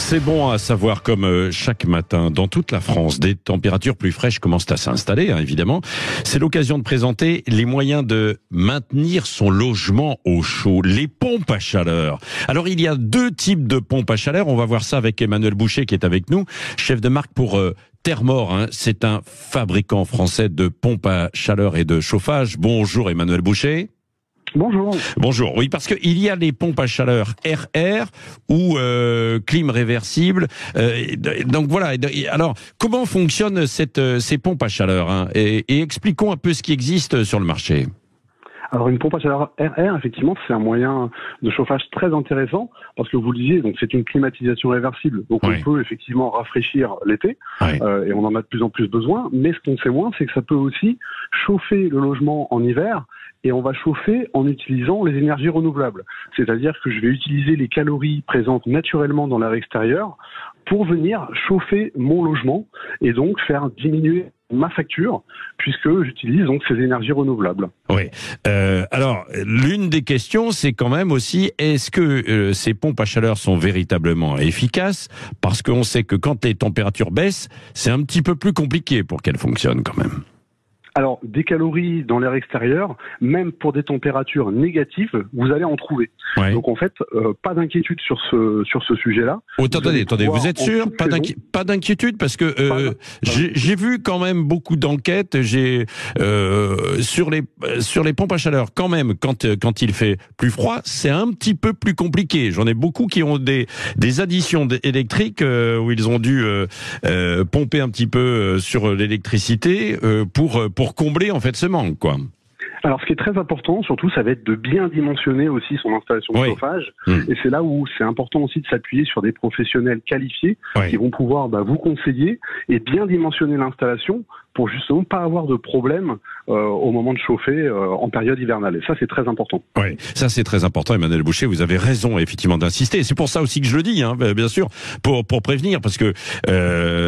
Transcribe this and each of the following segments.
C'est bon à savoir, comme chaque matin, dans toute la France, des températures plus fraîches commencent à s'installer, évidemment. C'est l'occasion de présenter les moyens de maintenir son logement au chaud, les pompes à chaleur. Alors, il y a deux types de pompes à chaleur. On va voir ça avec Emmanuel Boucher, qui est avec nous, chef de marque pour Thermor. C'est un fabricant français de pompes à chaleur et de chauffage. Bonjour Emmanuel Boucher. Bonjour. Bonjour. Oui, parce que il y a les pompes à chaleur RR ou clim réversible. Donc voilà. Alors, comment fonctionnent ces pompes à chaleur et expliquons un peu ce qui existe sur le marché. Alors une pompe à chaleur RR, effectivement, c'est un moyen de chauffage très intéressant parce que vous le disiez, donc c'est une climatisation réversible. Donc on peut effectivement rafraîchir l'été et on en a de plus en plus besoin. Mais ce qu'on sait moins, c'est que ça peut aussi chauffer le logement en hiver. Et on va chauffer en utilisant les énergies renouvelables. C'est-à-dire que je vais utiliser les calories présentes naturellement dans l'air extérieur pour venir chauffer mon logement et donc faire diminuer ma facture puisque j'utilise donc ces énergies renouvelables. Oui. Alors, l'une des questions, c'est quand même aussi, est-ce que ces pompes à chaleur sont véritablement efficaces? Parce qu'on sait que quand les températures baissent, c'est un petit peu plus compliqué pour qu'elles fonctionnent quand même. Alors, des calories dans l'air extérieur, même pour des températures négatives, vous allez en trouver. Donc en fait, pas d'inquiétude sur ce sujet-là. Attendez, vous êtes sûr? Pas d'inquiétude parce que j'ai vu quand même beaucoup d'enquêtes. Sur les pompes à chaleur, quand même, quand il fait plus froid, c'est un petit peu plus compliqué. J'en ai beaucoup qui ont des additions électriques où ils ont dû pomper un petit peu sur l'électricité pour combler en fait ce manque, quoi. Alors, ce qui est très important, surtout, ça va être de bien dimensionner aussi son installation de chauffage. Et c'est là où c'est important aussi de s'appuyer sur des professionnels qualifiés qui vont pouvoir vous conseiller et bien dimensionner l'installation pour justement pas avoir de problème au moment de chauffer en période hivernale. Et ça, c'est très important. Oui, ça c'est très important, Emmanuel Boucher. Vous avez raison, effectivement, d'insister. C'est pour ça aussi que je le dis, bien sûr, pour prévenir, parce que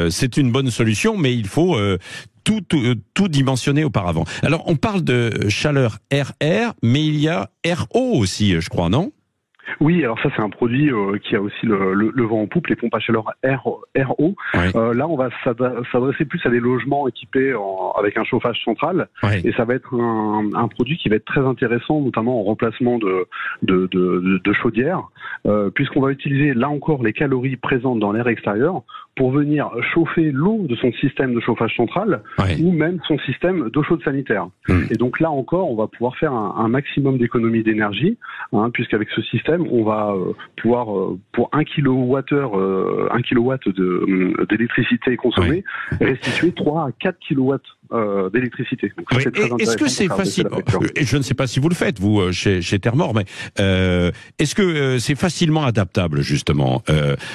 c'est une bonne solution, mais il faut tout dimensionner auparavant. Alors, on parle de chaleur RR, mais il y a RO aussi, je crois, non ? Oui, alors ça c'est un produit qui a aussi le vent en poupe, les pompes à chaleur RO. Là, on va s'adresser plus à des logements équipés avec un chauffage central, et ça va être un produit qui va être très intéressant, notamment en remplacement de chaudières, puisqu'on va utiliser là encore les calories présentes dans l'air extérieur pour venir chauffer l'eau de son système de chauffage central ou même son système d'eau chaude sanitaire. Et donc là encore, on va pouvoir faire un maximum d'économie d'énergie, puisqu'avec ce système, on va pouvoir, pour 1 kWh d'électricité consommée, restituer 3 à 4 kW d'électricité. Donc ça, c'est très intéressant. Est-ce que c'est facile? Je ne sais pas si vous le faites, vous, chez Thermor, mais est-ce que c'est facilement adaptable, justement,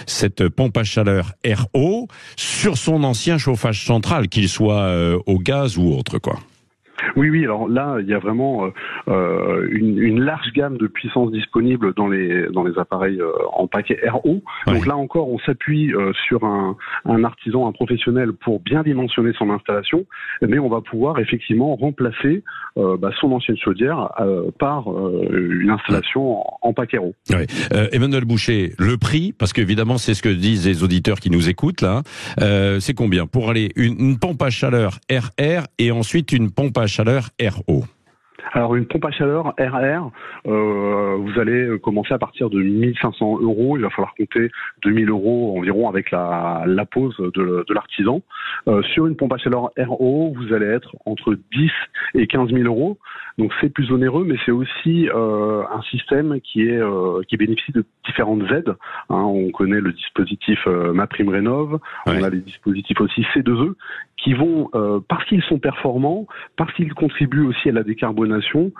cette pompe à chaleur RO sur son ancien chauffage central, qu'il soit au gaz ou autre, quoi? Oui, alors là, il y a vraiment une large gamme de puissance disponible dans les appareils en paquet RO. Donc là encore, on s'appuie sur un artisan, un professionnel pour bien dimensionner son installation, mais on va pouvoir effectivement remplacer son ancienne chaudière par une installation en paquet RO. Emmanuel Boucher, le prix, parce qu'évidemment c'est ce que disent les auditeurs qui nous écoutent là, c'est combien pour aller une pompe à chaleur RR et ensuite une pompe à chaleur RO? Alors une pompe à chaleur RR, vous allez commencer à partir de 1 500 €. Il va falloir compter 2 000 € environ avec la pose de l'artisan. Sur une pompe à chaleur RO, vous allez être entre 10 et 15 000 €. Donc c'est plus onéreux, mais c'est aussi un système qui bénéficie de différentes aides. On connaît le dispositif MaPrimeRénov', on a les dispositifs aussi C2E qui vont, parce qu'ils sont performants, parce qu'ils contribuent aussi à la décarbonation,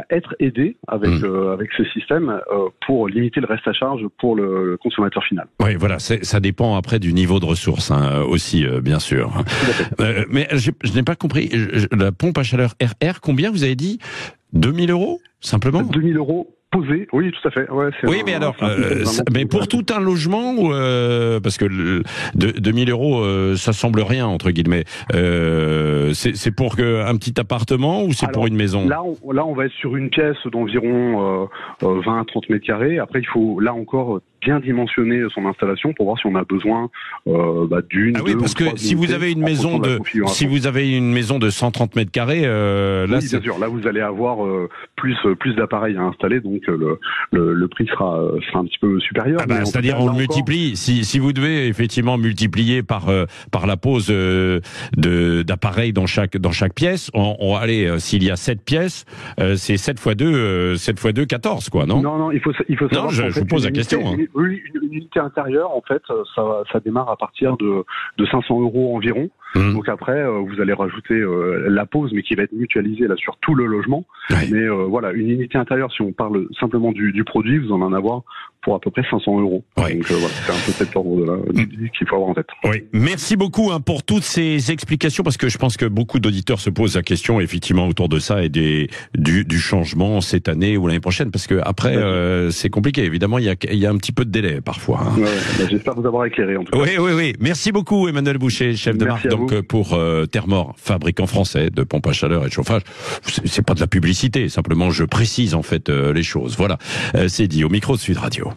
être aidés avec ce système pour limiter le reste à charge pour le consommateur final. Oui, voilà, ça dépend après du niveau de ressources aussi, bien sûr. Mais je n'ai pas compris, la pompe à chaleur RR, combien vous avez dit? 2 000 € simplement? 2 000 € posé, oui, tout à fait. Mais alors, mais pour tout un logement, parce que 2 000 €, ça semble rien entre guillemets. C'est pour un petit appartement ou c'est pour une maison? Là, on va être sur une pièce d'environ 20 à 30 mètres carrés. Après, il faut là encore bien dimensionner son installation pour voir si on a besoin d'une. Ah oui, parce que si vous avez une maison de 130 mètres carrés, là, oui, bien sûr, là vous allez avoir plus d'appareils à installer, donc le prix sera un petit peu supérieur. C'est-à-dire on le multiplie. Si vous devez effectivement multiplier par la pose d'appareils dans chaque pièce, allez, s'il y a 7 pièces, c'est 7 x 2, 14, quoi, non? Non, il faut savoir. Non, je vous pose la question. Oui, une unité intérieure, en fait, ça démarre à partir de 500 € environ. Donc après, vous allez rajouter la pose, mais qui va être mutualisée là sur tout le logement. Ouais. Mais voilà, une unité intérieure, si on parle simplement du produit, vous en avoir pour à peu près 500 €. Ouais. Donc voilà, c'est un peu cet ordre-là qu'il faut avoir en tête. Oui. Merci beaucoup pour toutes ces explications, parce que je pense que beaucoup d'auditeurs se posent la question effectivement autour de ça et du changement cette année ou l'année prochaine, parce que après c'est compliqué. Évidemment, il y a un petit peu de délai parfois. Hein. Ouais, j'espère vous avoir éclairé en tout cas. Oui. Merci beaucoup, Emmanuel Boucher, chef de marque donc pour Thermor, fabricant français de pompes à chaleur et de chauffage. C'est pas de la publicité, simplement je précise en fait les choses. Voilà, c'est dit au micro de Sud Radio.